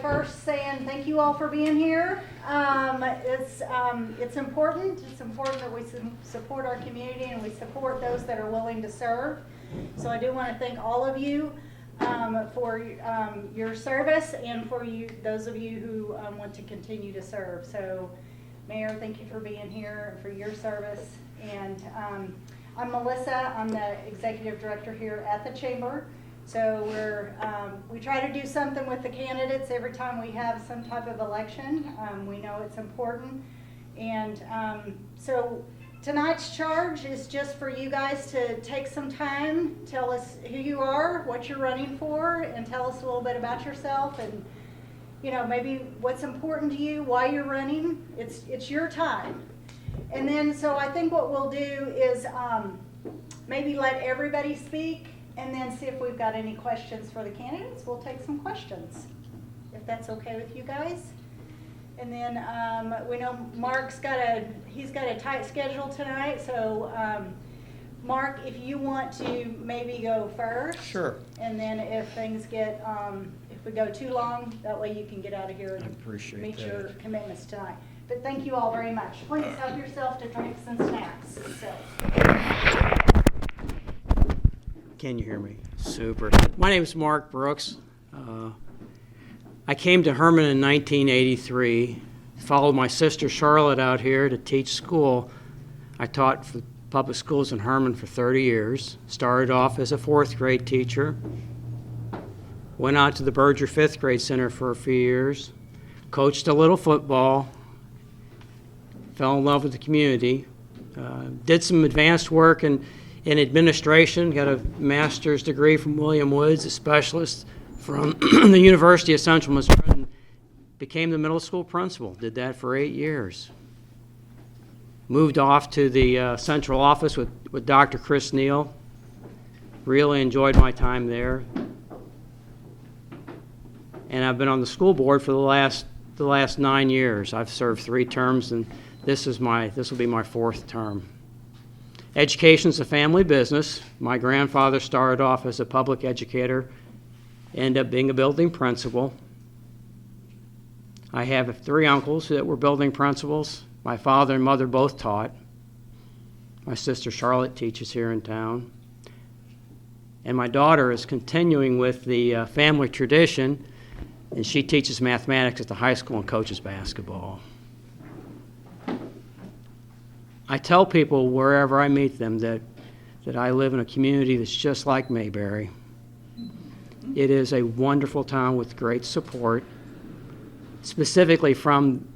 First, saying thank you all for being here. It's important. It's important that we support our community and we support those that are willing to serve. So I do want to thank all of you for your service and for those of you who want to continue to serve. So, Mayor, thank you for being here and for your service. And I'm Melissa. I'm the executive director here at the Chamber. So we try to do something with the candidates every time we have some type of election. We know it's important. And so tonight's charge is just for you guys to take some time, tell us who you are, what you're running for, and tell us a little bit about yourself and, you know, maybe what's important to you, why you're running. It's your time. And then, so I think what we'll do is maybe let everybody speak and then see if we've got any questions for the candidates. We'll take some questions, if that's okay with you guys. And then we know Mark's got a tight schedule tonight, so Mark, if you want to maybe go first. Sure. And then if things get, if we go too long, that way you can get out of here and meet your commitments tonight. But thank you all very much. Please help yourself to drinks and snacks. So. Can you hear me? Super. My name is Mark Brooks. I came to Hermann in 1983, followed my sister Charlotte out here to teach school. I taught for public schools in Hermann for 30 years. Started off as a 4th grade teacher. Went out to the Berger 5th grade center for a few years. Coached a little football. Fell in love with the community. Did some advanced work in administration, got a master's degree from William Woods, a specialist from the University of Central Missouri, and became the middle school principal. Did that for 8 years. Moved off to the central office with Dr. Chris Neal. Really enjoyed my time there. And I've been on the school board for the last 9 years. I've served 3 terms, and this will be my 4th term. Education's a family business. My grandfather started off as a public educator, ended up being a building principal. I have 3 uncles that were building principals. My father and mother both taught. My sister Charlotte teaches here in town. And my daughter is continuing with the family tradition, and she teaches mathematics at the high school and coaches basketball. I tell people wherever I meet them that I live in a community that's just like Mayberry. It is a wonderful town with great support, specifically from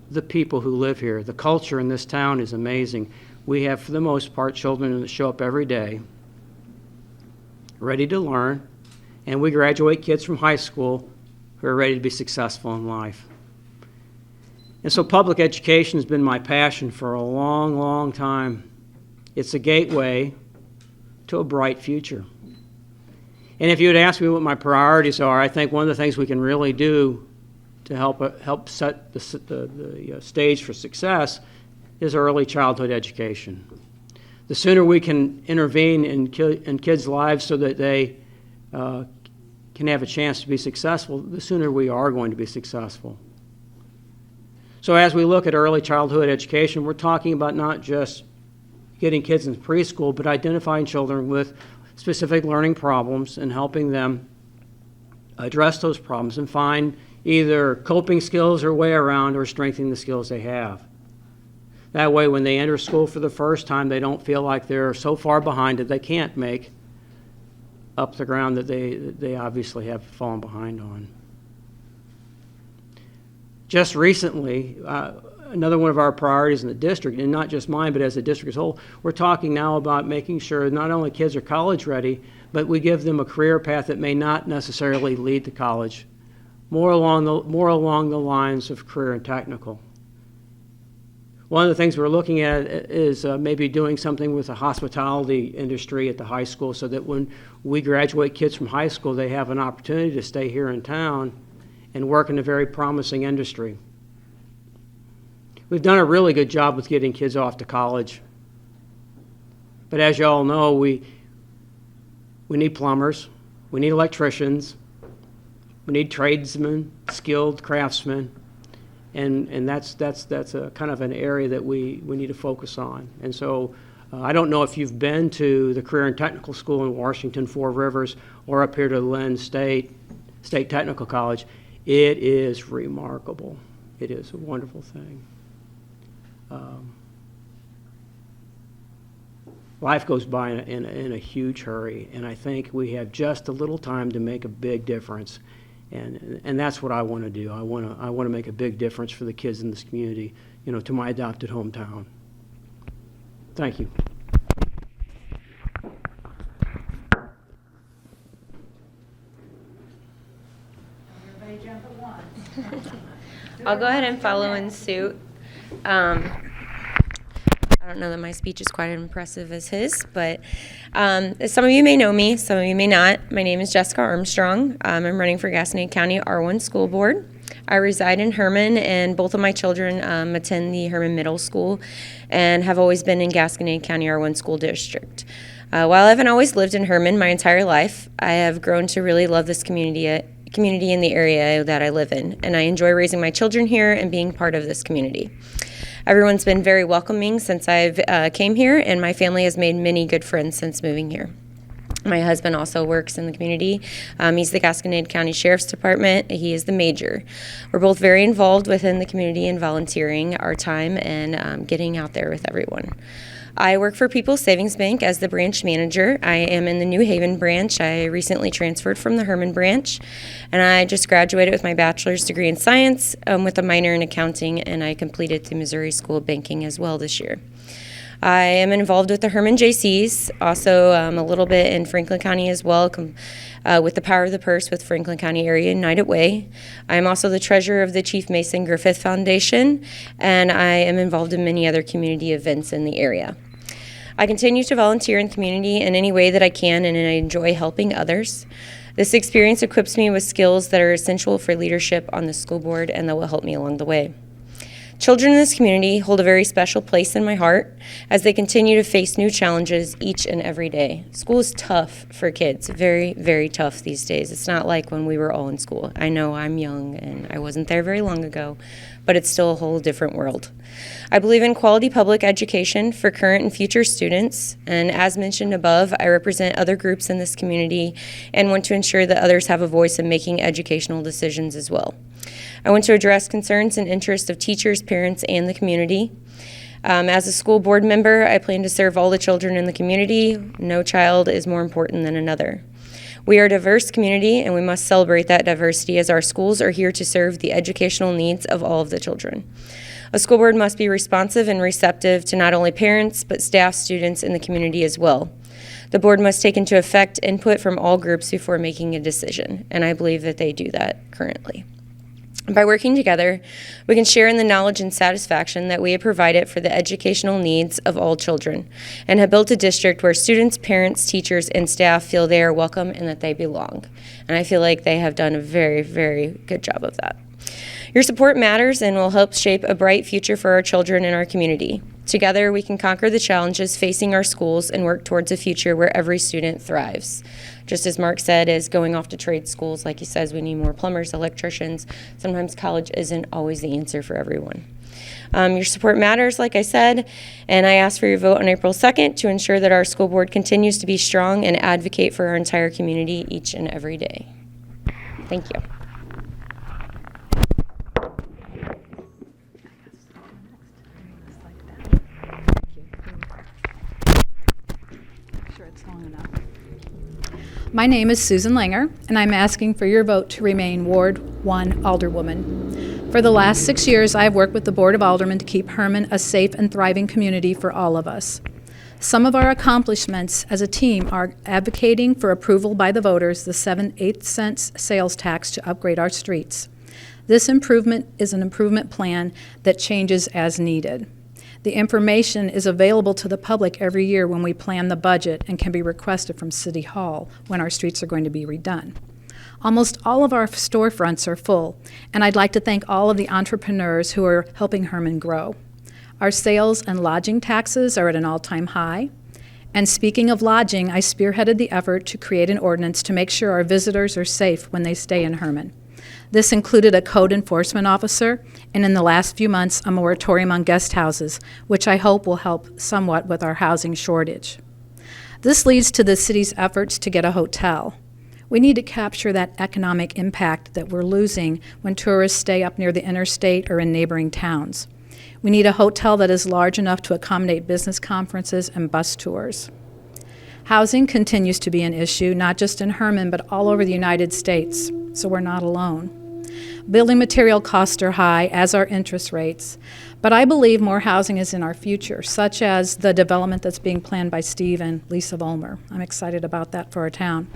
the people who live here. The culture in this town is amazing. We have, for the most part, children that show up every day, ready to learn, and we graduate kids from high school who are ready to be successful in life. And so public education has been my passion for a long, long time. It's a gateway to a bright future. And if you would ask me what my priorities are, I think one of the things we can really do to help set the stage for success is early childhood education. The sooner we can intervene in kids' lives so that they can have a chance to be successful, the sooner we are going to be successful. So as we look at early childhood education, we're talking about not just getting kids in preschool, but identifying children with specific learning problems and helping them address those problems and find either coping skills or way around or strengthening the skills they have. That way, when they enter school for the first time, they don't feel like they're so far behind that they can't make up the ground that they obviously have fallen behind on. Just recently, another one of our priorities in the district, and not just mine, but as a district as a whole, we're talking now about making sure not only kids are college ready, but we give them a career path that may not necessarily lead to college, more along the lines of career and technical. One of the things we're looking at is maybe doing something with the hospitality industry at the high school so that when we graduate kids from high school, they have an opportunity to stay here in town and work in a very promising industry. We've done a really good job with getting kids off to college. But as you all know, we need plumbers, we need electricians, we need tradesmen, skilled craftsmen, and that's a kind of an area that we need to focus on. And so I don't know if you've been to the Career and Technical School in Washington, Four Rivers, or up here to Lynn State Technical College. It is remarkable. It is a wonderful thing. Life goes by in a huge hurry, and I think we have just a little time to make a big difference, and that's what I want to do. I want to make a big difference for the kids in this community, to my adopted hometown. Thank you. Everybody jump at once. I'll go ahead and follow in suit. I don't know that my speech is quite as impressive as his, but some of you may know me, some of you may not. My name is Jessica Armstrong. I'm running for Gasconade County R1 School Board. I reside in Hermann, and both of my children attend the Hermann Middle School and have always been in Gasconade County R1 School District. While I haven't always lived in Hermann my entire life, I have grown to really love this community in the area that I live in, and I enjoy raising my children here and being part of this community. Everyone's been very welcoming since I've came here, and my family has made many good friends since moving here. My husband also works in the community. He's the Gasconade County Sheriff's Department. He is the major. We're both very involved within the community and volunteering our time and getting out there with everyone. I work for People's Savings Bank as the branch manager. I am in the New Haven branch. I recently transferred from the Hermann branch, and I just graduated with my bachelor's degree in science with a minor in accounting, and I completed the Missouri School of Banking as well this year. I am involved with the Hermann JCs, also a little bit in Franklin County as well, with the Power of the Purse with Franklin County Area United Way. I am also the treasurer of the Chief Mason Griffith Foundation, and I am involved in many other community events in the area. I continue to volunteer in the community in any way that I can, and I enjoy helping others. This experience equips me with skills that are essential for leadership on the school board and that will help me along the way. Children in this community hold a very special place in my heart as they continue to face new challenges each and every day. School is tough for kids, very, very tough these days. It's not like when we were all in school. I know I'm young and I wasn't there very long ago, but it's still a whole different world. I believe in quality public education for current and future students, and as mentioned above, I represent other groups in this community and want to ensure that others have a voice in making educational decisions as well. I want to address concerns and interests of teachers, parents, and the community. As a school board member, I plan to serve all the children in the community. No child is more important than another. We are a diverse community, and we must celebrate that diversity as our schools are here to serve the educational needs of all of the children. A school board must be responsive and receptive to not only parents, but staff, students, and the community as well. The board must take into effect input from all groups before making a decision, and I believe that they do that currently. By working together, we can share in the knowledge and satisfaction that we have provided for the educational needs of all children and have built a district where students, parents, teachers, and staff feel they are welcome and that they belong. And I feel like they have done a very, very good job of that. Your support matters and will help shape a bright future for our children and our community. Together, we can conquer the challenges facing our schools and work towards a future where every student thrives. Just as Mark said, is going off to trade schools, like he says, we need more plumbers, electricians. Sometimes college isn't always the answer for everyone. Your support matters, like I said, and I ask for your vote on April 2nd to ensure that our school board continues to be strong and advocate for our entire community each and every day. Thank you. My name is Susan Langer, and I'm asking for your vote to remain Ward 1 Alderwoman. For the last 6 years, I have worked with the Board of Aldermen to keep Hermann a safe and thriving community for all of us. Some of our accomplishments as a team are advocating for approval by the voters the 7/8 cents sales tax to upgrade our streets. This improvement is an improvement plan that changes as needed. The information is available to the public every year when we plan the budget and can be requested from City Hall when our streets are going to be redone. Almost all of our storefronts are full, and I'd like to thank all of the entrepreneurs who are helping Hermann grow. Our sales and lodging taxes are at an all-time high. And speaking of lodging, I spearheaded the effort to create an ordinance to make sure our visitors are safe when they stay in Hermann. This included a code enforcement officer, and in the last few months, a moratorium on guest houses, which I hope will help somewhat with our housing shortage. This leads to the city's efforts to get a hotel. We need to capture that economic impact that we're losing when tourists stay up near the interstate or in neighboring towns. We need a hotel that is large enough to accommodate business conferences and bus tours. Housing continues to be an issue, not just in Hermann, but all over the United States, so we're not alone. Building material costs are high, as are interest rates, but I believe more housing is in our future, such as the development that's being planned by Steve and Lisa Vollmer. I'm excited about that for our town.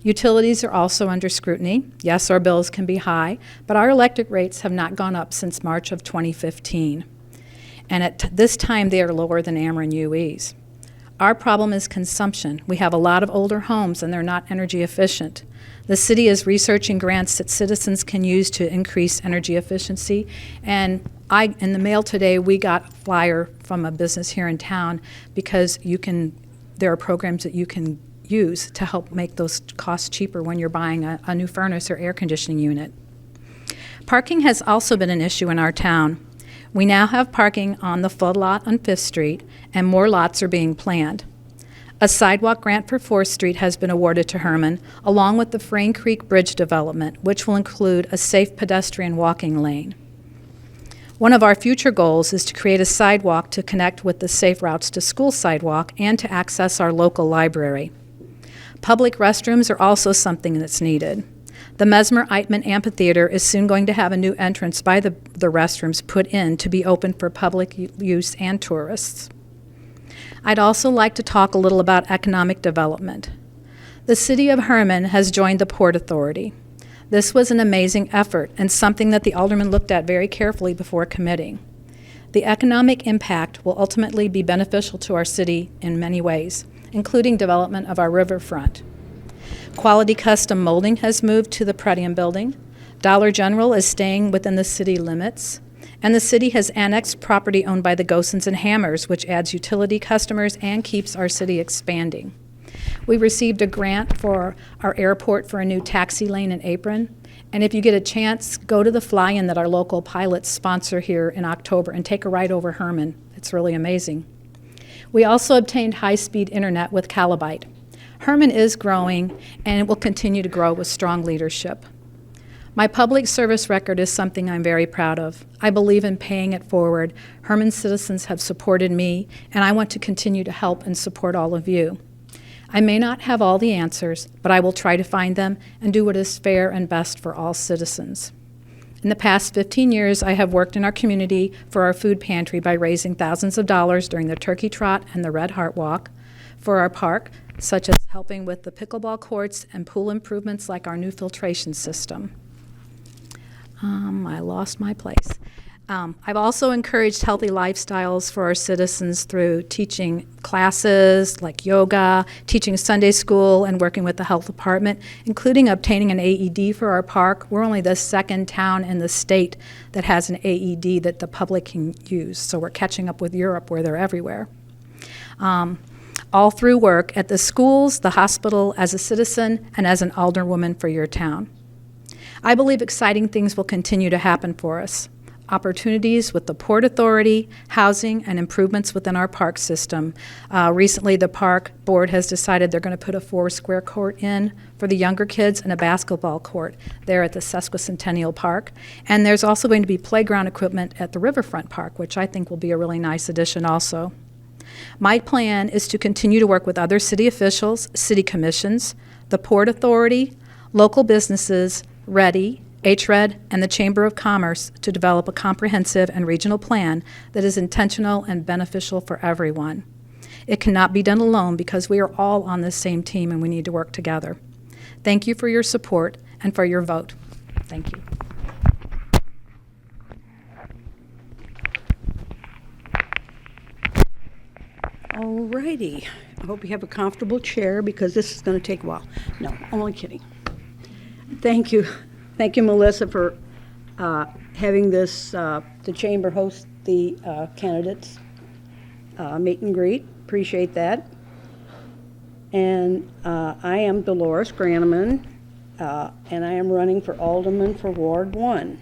Utilities are also under scrutiny. Yes, our bills can be high, but our electric rates have not gone up since March of 2015. And at this time, they are lower than Ameren UE's. Our problem is consumption. We have a lot of older homes, and they're not energy efficient. The city is researching grants that citizens can use to increase energy efficiency. And in the mail today, we got a flyer from a business here in town because there are programs that you can use to help make those costs cheaper when you're buying a new furnace or air conditioning unit. Parking has also been an issue in our town. We now have parking on the flood lot on 5th Street, and more lots are being planned. A sidewalk grant for 4th Street has been awarded to Hermann, along with the Frayne Creek Bridge development, which will include a safe pedestrian walking lane. One of our future goals is to create a sidewalk to connect with the Safe Routes to School sidewalk and to access our local library. Public restrooms are also something that's needed. The Mesmer-Eitman Amphitheater is soon going to have a new entrance by the restrooms put in to be open for public use and tourists. I'd also like to talk a little about economic development. The City of Hermann has joined the Port Authority. This was an amazing effort and something that the aldermen looked at very carefully before committing. The economic impact will ultimately be beneficial to our city in many ways, including development of our riverfront. Quality Custom Molding has moved to the Pretium building. Dollar General is staying within the city limits. And the city has annexed property owned by the Gosens and Hammers, which adds utility customers and keeps our city expanding. We received a grant for our airport for a new taxi lane and apron. And if you get a chance, go to the fly-in that our local pilots sponsor here in October and take a ride over Hermann. It's really amazing. We also obtained high-speed internet with Calabite. Hermann is growing, and it will continue to grow with strong leadership. My public service record is something I'm very proud of. I believe in paying it forward. Hermann citizens have supported me, and I want to continue to help and support all of you. I may not have all the answers, but I will try to find them and do what is fair and best for all citizens. In the past 15 years, I have worked in our community for our food pantry by raising thousands of dollars during the Turkey Trot and the Red Heart Walk, for our park, such as helping with the pickleball courts and pool improvements like our new filtration system. I lost my place. I've also encouraged healthy lifestyles for our citizens through teaching classes like yoga, teaching Sunday school, and working with the health department, including obtaining an AED for our park. We're only the second town in the state that has an AED that the public can use, so we're catching up with Europe where they're everywhere. All through work at the schools, the hospital, as a citizen, and as an alderwoman for your town. I believe exciting things will continue to happen for us. Opportunities with the Port Authority, housing, and improvements within our park system. Recently, the park board has decided they're going to put a 4-square court in for the younger kids and a basketball court there at the Sesquicentennial Park. And there's also going to be playground equipment at the Riverfront Park, which I think will be a really nice addition also. My plan is to continue to work with other city officials, city commissions, the Port Authority, local businesses, READY, HRED, and the Chamber of Commerce to develop a comprehensive and regional plan that is intentional and beneficial for everyone. It cannot be done alone because we are all on the same team and we need to work together. Thank you for your support and for your vote. Thank you. All righty. I hope you have a comfortable chair because this is going to take a while. No, only kidding. Thank you. Thank you, Melissa, for having this, the chamber host the candidates meet and greet. Appreciate that. And I am Dolores Granneman, and I am running for alderman for Ward 1.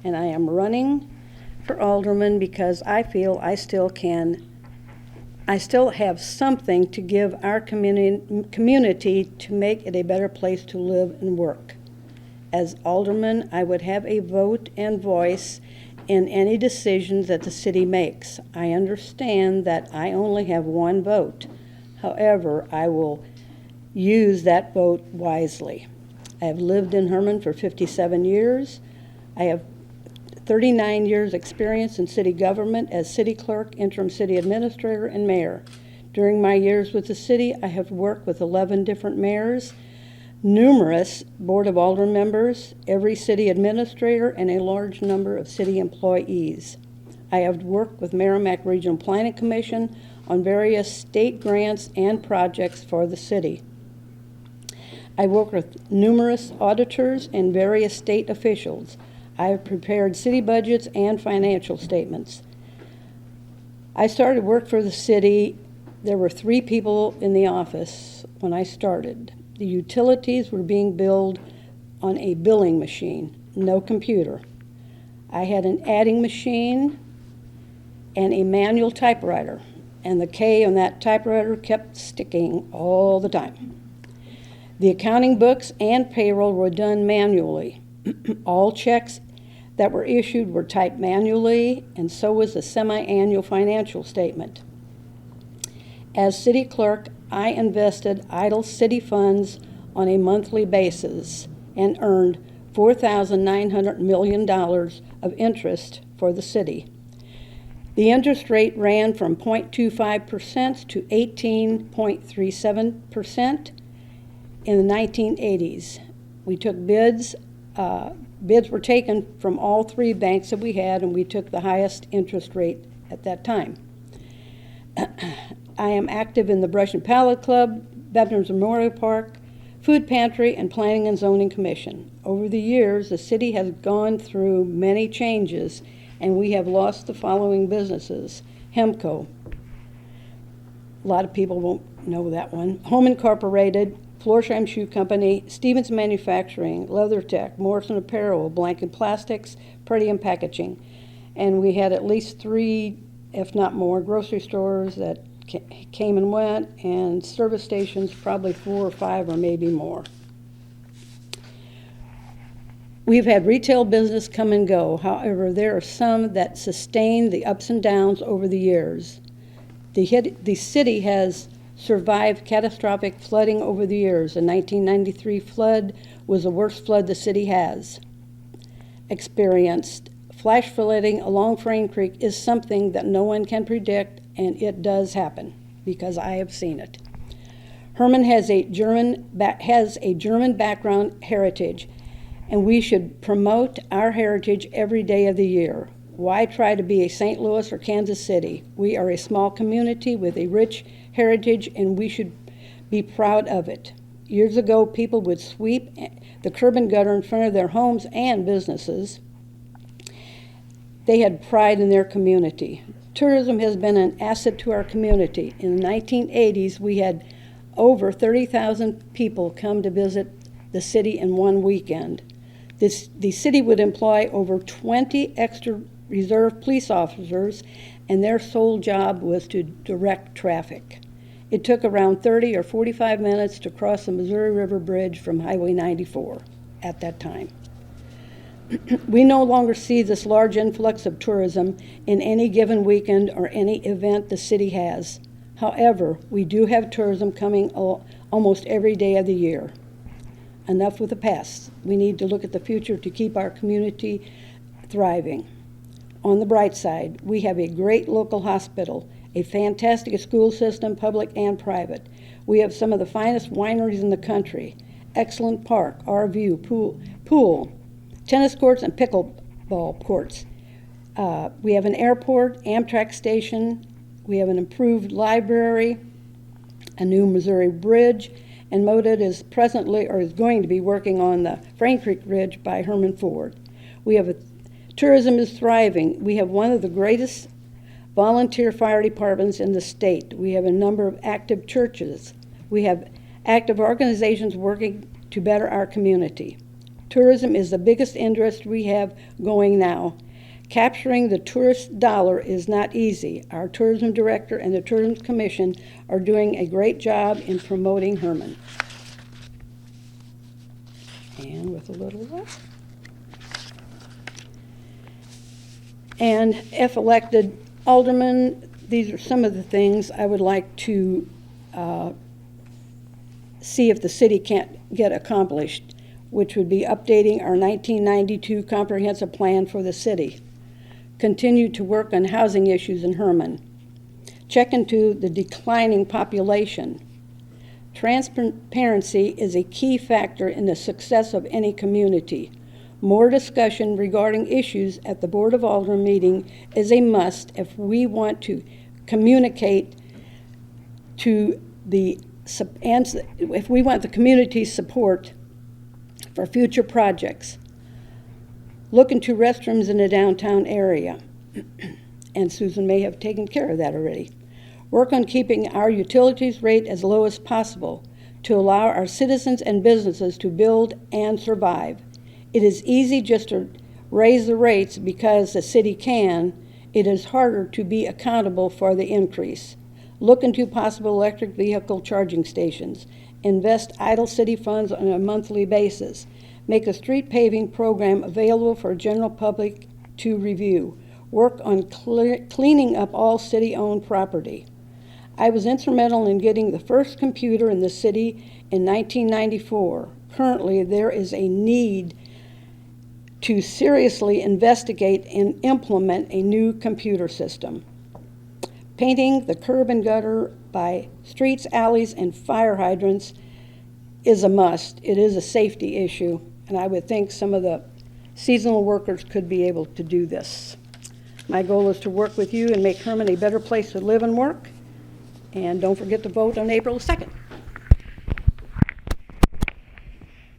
And I am running for alderman because I feel I still have something to give our community to make it a better place to live and work. As alderman, I would have a vote and voice in any decisions that the city makes. I understand that I only have one vote. However, I will use that vote wisely. I have lived in Hermann for 57 years. I have 39 years experience in city government as city clerk, interim city administrator, and mayor. During my years with the city, I have worked with 11 different mayors, numerous board of aldermen members, every city administrator, and a large number of city employees. I have worked with Merrimack Regional Planning Commission on various state grants and projects for the city. I work with numerous auditors and various state officials. I have prepared city budgets and financial statements. I started work for the city. There were 3 people in the office when I started. The utilities were being billed on a billing machine, no computer. I had an adding machine and a manual typewriter, and the K on that typewriter kept sticking all the time. The accounting books and payroll were done manually. All checks that were issued were typed manually, and so was the semi-annual financial statement. As city clerk, I invested idle city funds on a monthly basis and earned $4,900 million of interest for the city. The interest rate ran from 0.25% to 18.37% in the 1980s. We took bids. Bids were taken from all 3 banks that we had, and we took the highest interest rate at that time. I am active in the Brush and Pallet Club, Veterans Memorial Park, Food Pantry, and Planning and Zoning Commission. Over the years, the city has gone through many changes, and we have lost the following businesses. Hemco, a lot of people won't know that one. Home Incorporated, Florsheim Shoe Company, Stevens Manufacturing, LeatherTech, Morrison Apparel, Blanket Plastics, Pretium Packaging. And we had at least 3, if not more, grocery stores that came and went, and service stations, probably 4 or 5 or maybe more. We've had retail business come and go. However, there are some that sustain the ups and downs over the years. The city has survived catastrophic flooding over the years. The 1993 flood was the worst flood the city has experienced. Flash flooding along Frayne Creek is something that no one can predict, and it does happen because I have seen it. Hermann has a German background heritage, and we should promote our heritage every day of the year. Why try to be a St. Louis or Kansas City? We are a small community with a rich heritage, and we should be proud of it. Years ago, people would sweep the curb and gutter in front of their homes and businesses. They had pride in their community. Tourism has been an asset to our community. In the 1980s, we had over 30,000 people come to visit the city in one weekend. The city would employ over 20 extra reserve police officers, and their sole job was to direct traffic. It took around 30 or 45 minutes to cross the Missouri River Bridge from Highway 94 at that time. We no longer see this large influx of tourism in any given weekend or any event the city has. However, we do have tourism coming almost every day of the year. Enough with the past. We need to look at the future to keep our community thriving. On the bright side, we have a great local hospital, a fantastic school system, public and private. We have some of the finest wineries in the country, excellent park, RV, pool, tennis courts, and pickleball courts. We have an airport, Amtrak station. We have an improved library, a new Missouri bridge, and MODA is presently, or is going to be working on the Frayne Creek Ridge by Hermann Ford. Tourism is thriving. We have one of the greatest volunteer fire departments in the state. We have a number of active churches. We have active organizations working to better our community. Tourism is the biggest interest we have going now. Capturing the tourist dollar is not easy. Our tourism director and the Tourism Commission are doing a great job in promoting Hermann. And with a little left. And if elected alderman, these are some of the things I would like to see if the city can't get accomplished, which would be updating our 1992 comprehensive plan for the city. Continue to work on housing issues in Hermann. Check into the declining population. Transparency is a key factor in the success of any community. More discussion regarding issues at the Board of Aldermen meeting is a must if we want to communicate to if we want the community's support for future projects. Look into restrooms in the downtown area, and Susan may have taken care of that already. Work on keeping our utilities rate as low as possible to allow our citizens and businesses to build and survive. It is easy just to raise the rates because the city can. It is harder to be accountable for the increase. Look into possible electric vehicle charging stations. Invest idle city funds on a monthly basis. Make a street paving program available for general public to review. Work on cleaning up all city-owned property. I was instrumental in getting the first computer in the city in 1994. Currently, there is a need to seriously investigate and implement a new computer system. Painting the curb and gutter by streets, alleys, and fire hydrants is a must. It is a safety issue, and I would think some of the seasonal workers could be able to do this. My goal is to work with you and make Hermann a better place to live and work. And don't forget to vote on April 2nd.